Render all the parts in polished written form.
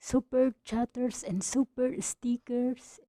super chatters and super stickers.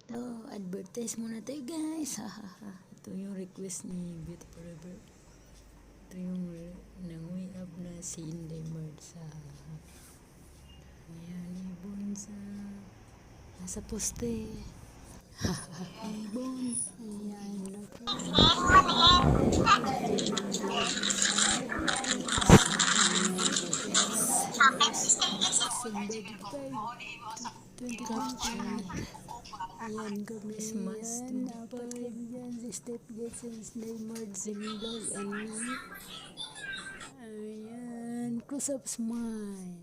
Ito, advertise muna tayo guys. Ito yung request ni Beauty Forever. Ito yung nanguwi up na si Inday Merz. Ayan, ibon sa nasa poste. Ibon. Ayan, ayan kami. Ayan, apat kami dyan. Si Step Jetson, Inday Merz, Zingloy, and me. Ayan, close up smile.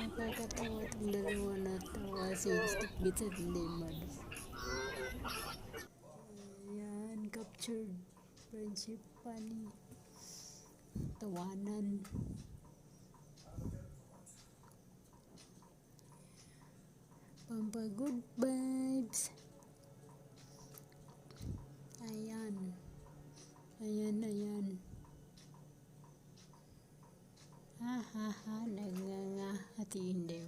Nakakatawa itong dalawa na tawa si Step Jetson at Inday Merz. Ayan, captured friendship, funny, tawanan. Good vibes. Ayan. Nagnganga at hindi.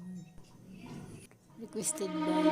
Requested by